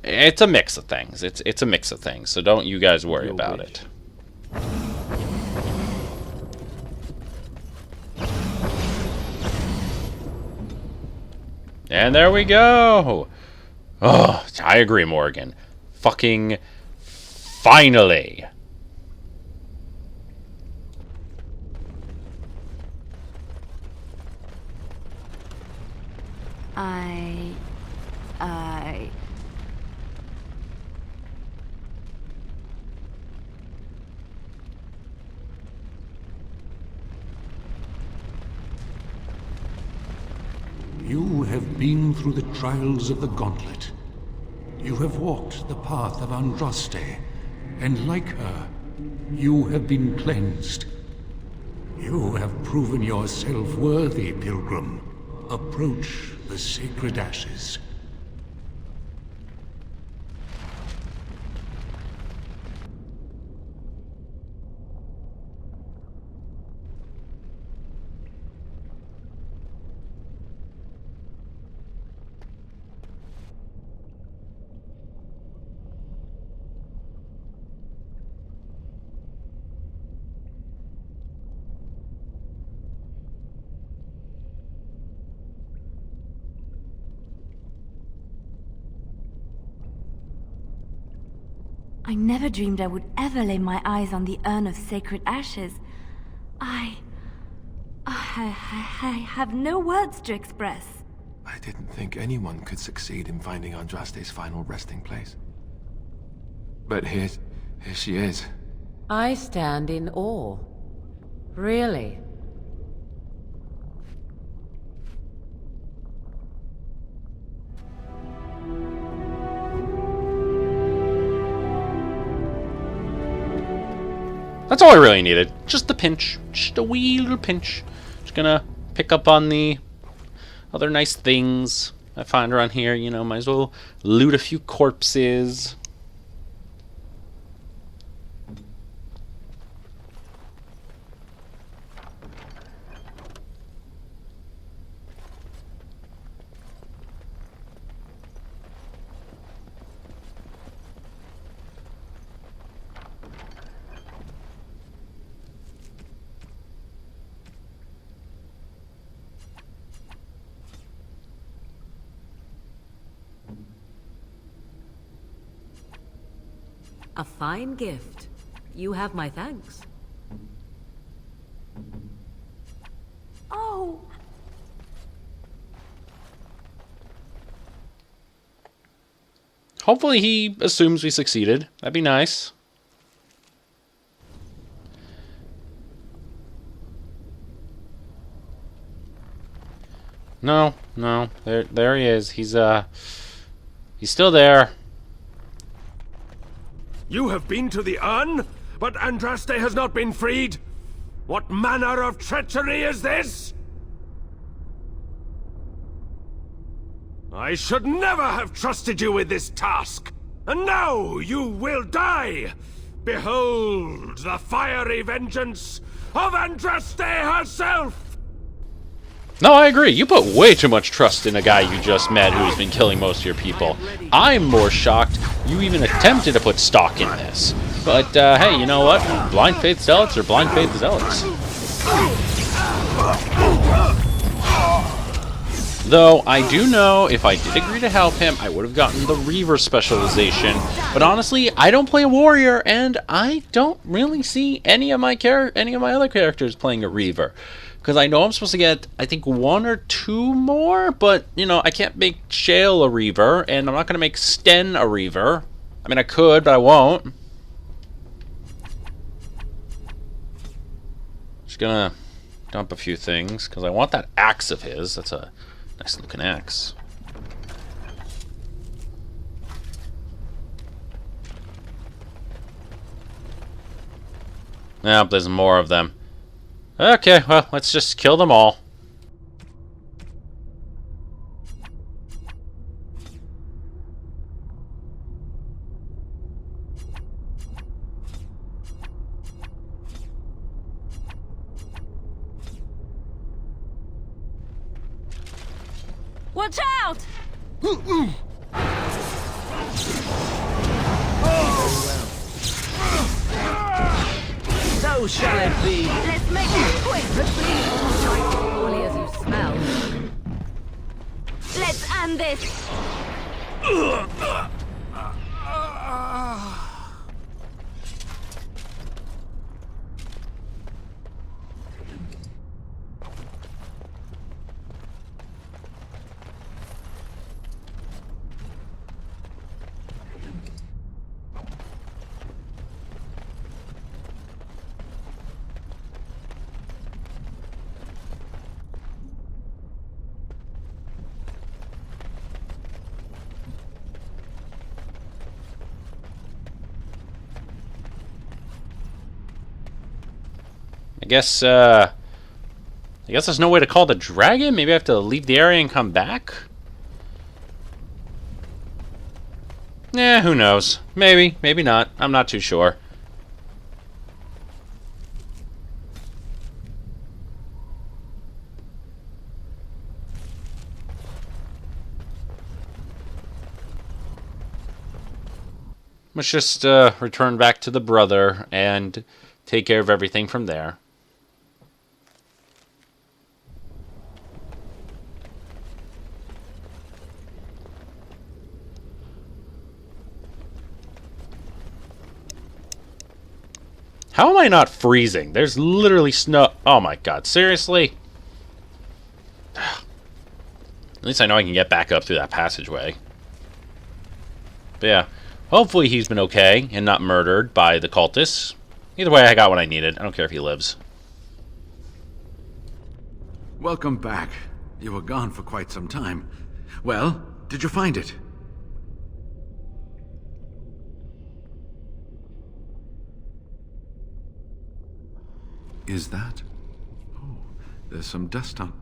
It's a mix of things. It's a mix of things. So don't you guys worry about it. And there we go. Oh, I agree, Morgan. Fucking finally. You have been through the trials of the Gauntlet. You have walked the path of Andraste, and like her, you have been cleansed. You have proven yourself worthy, Pilgrim. Approach the sacred ashes. I never dreamed I would ever lay my eyes on the urn of sacred ashes. I have no words to express. I didn't think anyone could succeed in finding Andraste's final resting place. But here she is. I stand in awe. Really. That's all I really needed. Just the pinch. Just a wee little pinch. Just gonna pick up on the other nice things I find around here. You know, might as well loot a few corpses. A fine gift. You have my thanks. Oh! Hopefully he assumes we succeeded. That'd be nice. No, no. There he is. He's still there. You have been to the urn, but Andraste has not been freed? What manner of treachery is this? I should never have trusted you with this task. And now you will die! Behold the fiery vengeance of Andraste herself! No, I agree. You put way too much trust in a guy you just met who's been killing most of your people. I'm more shocked you even attempted to put stock in this. But, hey, you know what? Blind faith zealots are blind faith zealots. Though, I do know if I did agree to help him, I would have gotten the Reaver specialization. But honestly, I don't play a warrior, and I don't really see any of my other characters playing a Reaver. Because I know I'm supposed to get, I think, 1 or 2 more, but, you know, I can't make Shale a Reaver, and I'm not going to make Sten a Reaver. I mean, I could, but I won't. Just gonna dump a few things, because I want that axe of his. That's a nice looking axe. Nope, there's more of them. Okay, well, let's just kill them all. Watch out! So shall it be. Let's make it quick! Poorly as you smell. Let's end this! I guess there's no way to call the dragon? Maybe I have to leave the area and come back? Eh, who knows? Maybe, maybe not. I'm not too sure. Let's just return back to the brother and take care of everything from there. How am I not freezing? There's literally snow. Oh my god, seriously? At least I know I can get back up through that passageway. But yeah, hopefully he's been okay and not murdered by the cultists. Either way, I got what I needed. I don't care if he lives. Welcome back. You were gone for quite some time. Well, did you find it? Is that There's some dust on...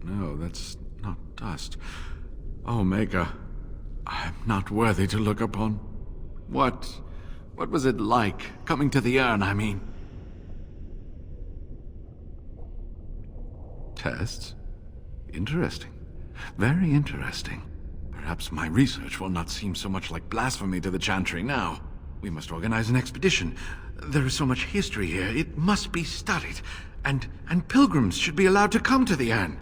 No, that's not dust. Oh, Maker, I'm not worthy to look upon. What was it like, coming to the urn, I mean? Tests? Interesting. Very interesting. Perhaps my research will not seem so much like blasphemy to the Chantry now. We must organize an expedition. There is so much history here, it must be studied. And pilgrims should be allowed to come to the urn.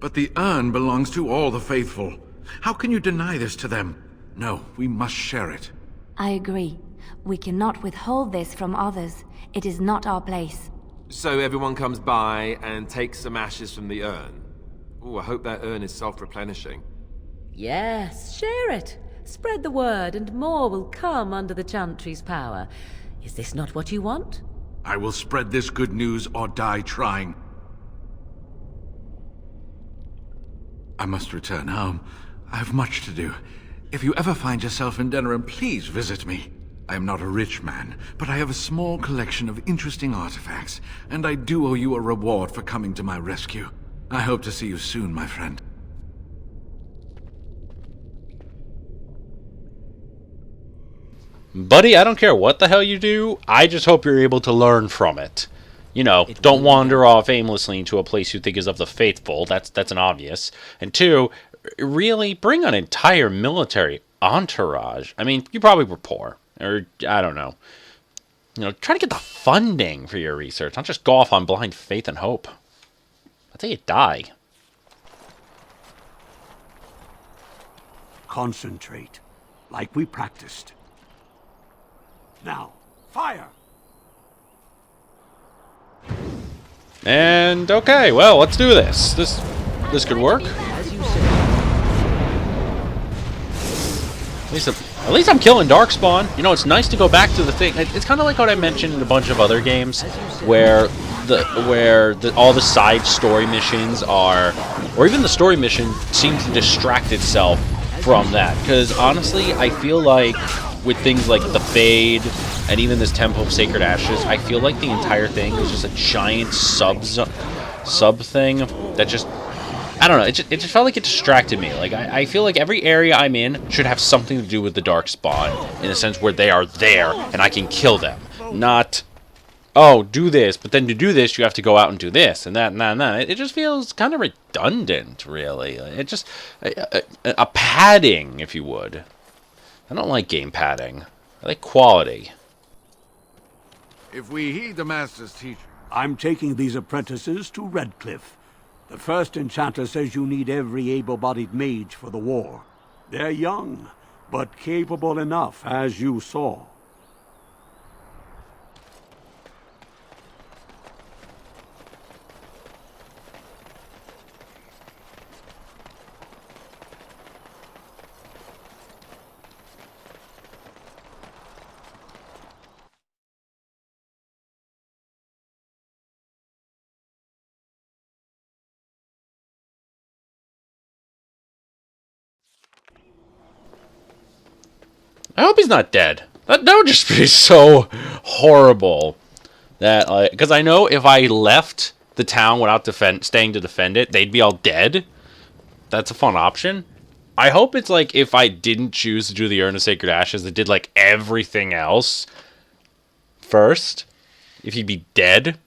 But the urn belongs to all the faithful. How can you deny this to them? No, we must share it. I agree. We cannot withhold this from others. It is not our place. So everyone comes by and takes some ashes from the urn. Ooh, I hope that urn is self-replenishing. Yes, share it. Spread the word, and more will come under the Chantry's power. Is this not what you want? I will spread this good news or die trying. I must return home. I have much to do. If you ever find yourself in Denerim, please visit me. I am not a rich man, but I have a small collection of interesting artifacts, and I do owe you a reward for coming to my rescue. I hope to see you soon, my friend. Buddy, I don't care what the hell you do. I just hope you're able to learn from it. You know, don't wander off aimlessly into a place you think is of the faithful. That's an obvious. And two, really bring an entire military entourage. I mean, you probably were poor. Or, I don't know. You know, try to get the funding for your research. Not just go off on blind faith and hope. That's how you die. Concentrate, like we practiced. Now, fire! And, okay, well, let's do this. This could work. At least I'm killing Darkspawn. You know, it's nice to go back to the thing. It's kind of like what I mentioned in a bunch of other games, where all the side story missions are, or even the story mission seems to distract itself from that. Because honestly, I feel like with things like the Fade and even this Temple of Sacred Ashes, I feel like the entire thing is just a giant sub thing that just, I don't know, it just felt like it distracted me. Like, I feel like every area I'm in should have something to do with the Darkspawn, in a sense where they are there and I can kill them. Not, oh, do this, but then to do this you have to go out and do this and that and that and that. It just feels kind of redundant, really. It just, a padding, if you would. I don't like game padding. I like quality. If we heed the Master's teaching... I'm taking these apprentices to Redcliffe. The first enchanter says you need every able-bodied mage for the war. They're young, but capable enough, as you saw. I hope he's not dead. That would just be so horrible. That, because I know if I left the town without staying to defend it, they'd be all dead. That's a fun option. I hope it's like if I didn't choose to do the Urn of Sacred Ashes, it did like everything else first. If he'd be dead,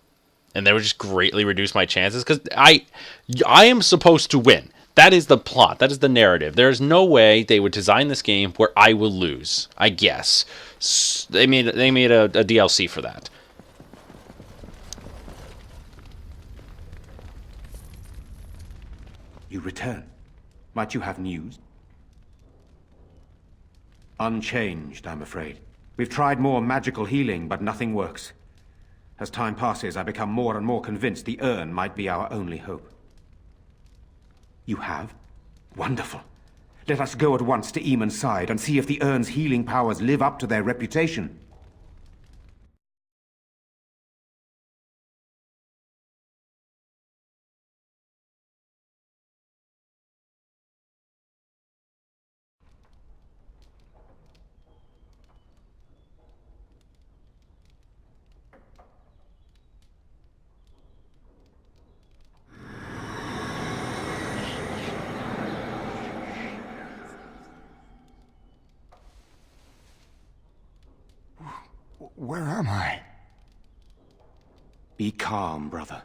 and that would just greatly reduce my chances. Because I am supposed to win. That is the plot. That is the narrative. There is no way they would design this game where I will lose, I guess. They made a DLC for that. You return. Might you have news? Unchanged, I'm afraid. We've tried more magical healing, but nothing works. As time passes, I become more and more convinced the urn might be our only hope. You have? Wonderful. Let us go at once to Eamon's side and see if the urn's healing powers live up to their reputation. Where am I? Be calm, brother.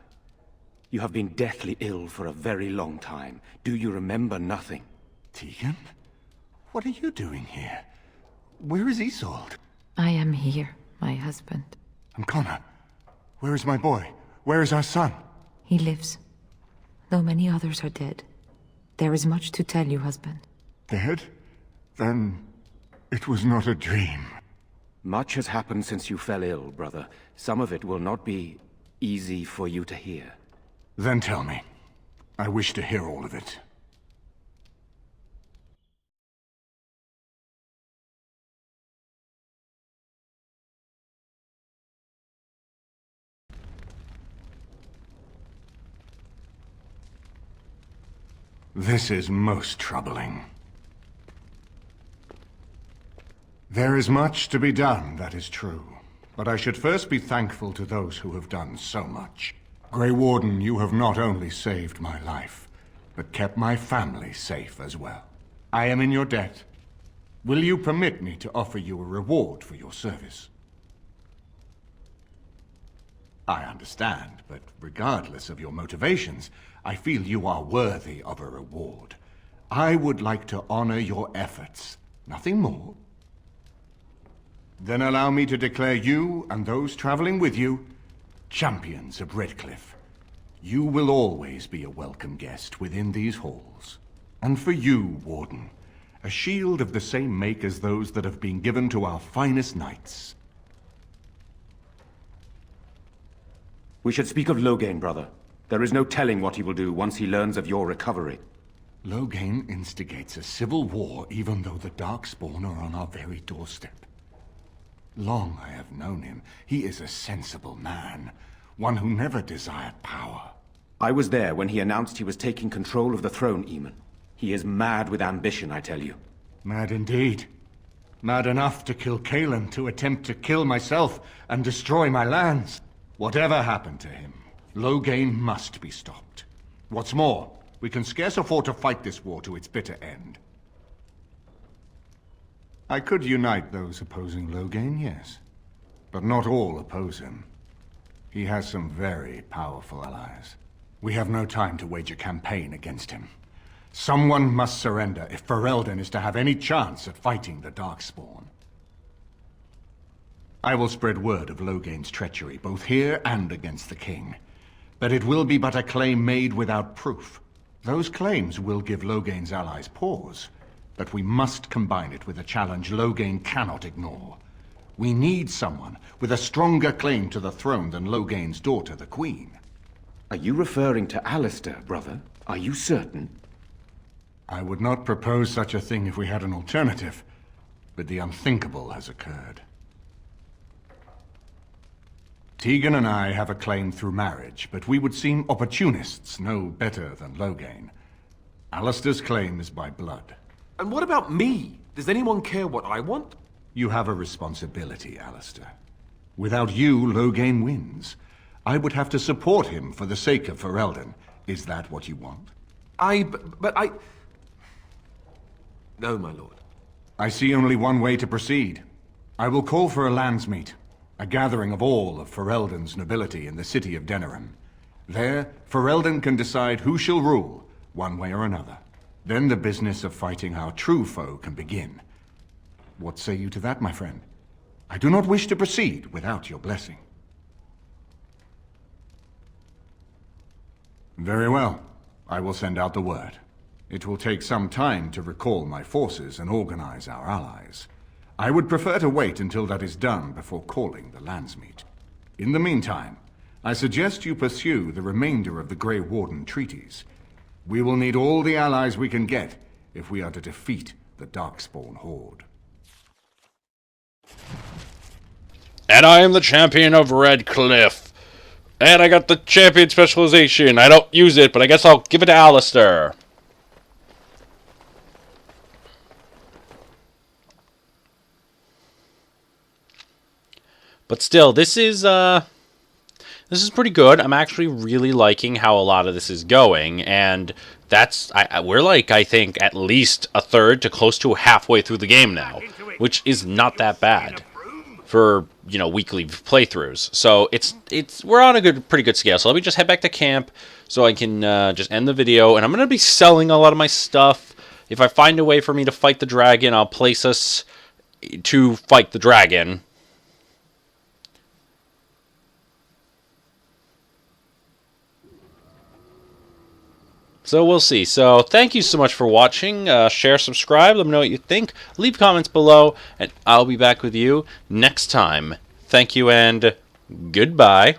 You have been deathly ill for a very long time. Do you remember nothing? Tegan? What are you doing here? Where is Isolde? I am here, my husband. And Connor? Where is my boy? Where is our son? He lives. Though many others are dead. There is much to tell you, husband. Dead? Then it was not a dream. Much has happened since you fell ill, brother. Some of it will not be easy for you to hear. Then tell me. I wish to hear all of it. This is most troubling. There is much to be done, that is true. But I should first be thankful to those who have done so much. Grey Warden, you have not only saved my life, but kept my family safe as well. I am in your debt. Will you permit me to offer you a reward for your service? I understand, but regardless of your motivations, I feel you are worthy of a reward. I would like to honor your efforts, nothing more. Then allow me to declare you and those traveling with you champions of Redcliffe. You will always be a welcome guest within these halls. And for you, Warden, a shield of the same make as those that have been given to our finest knights. We should speak of Loghain, brother. There is no telling what he will do once he learns of your recovery. Loghain instigates a civil war even though the Darkspawn are on our very doorstep. Long I have known him. He is a sensible man, one who never desired power. I was there when he announced he was taking control of the throne, Eamon. He is mad with ambition, I tell you. Mad indeed. Mad enough to kill Cailan, to attempt to kill myself and destroy my lands. Whatever happened to him, Loghain must be stopped. What's more, we can scarce afford to fight this war to its bitter end. I could unite those opposing Loghain, yes. But not all oppose him. He has some very powerful allies. We have no time to wage a campaign against him. Someone must surrender if Ferelden is to have any chance at fighting the Darkspawn. I will spread word of Loghain's treachery, both here and against the king. But it will be but a claim made without proof. Those claims will give Loghain's allies pause. But we must combine it with a challenge Loghain cannot ignore. We need someone with a stronger claim to the throne than Loghain's daughter, the Queen. Are you referring to Alistair, brother? Are you certain? I would not propose such a thing if we had an alternative, but the unthinkable has occurred. Tegan and I have a claim through marriage, but we would seem opportunists no better than Loghain. Alistair's claim is by blood. And what about me? Does anyone care what I want? You have a responsibility, Alistair. Without you, Loghain wins. I would have to support him for the sake of Ferelden. Is that what you want? But I... No, my lord. I see only one way to proceed. I will call for a landsmeet, a gathering of all of Ferelden's nobility in the city of Denerim. There, Ferelden can decide who shall rule, one way or another. Then the business of fighting our true foe can begin. What say you to that, my friend? I do not wish to proceed without your blessing. Very well. I will send out the word. It will take some time to recall my forces and organize our allies. I would prefer to wait until that is done before calling the landsmeet. In the meantime, I suggest you pursue the remainder of the Grey Warden treaties. We will need all the allies we can get if we are to defeat the Darkspawn horde. And I am the champion of Redcliffe. And I got the champion specialization. I don't use it, but I guess I'll give it to Alistair. But still, this is pretty good. I'm actually really liking how a lot of this is going, and we're like, I think, at least a third to close to halfway through the game now, which is not that bad. for, you know, weekly playthroughs. So we're on a pretty good scale. So let me just head back to camp so I can just end the video. And I'm going to be selling a lot of my stuff. If I find a way for me to fight the dragon, I'll place us to fight the dragon. So we'll see. So thank you so much for watching. Share, subscribe, let me know what you think. Leave comments below, and I'll be back with you next time. Thank you, and goodbye.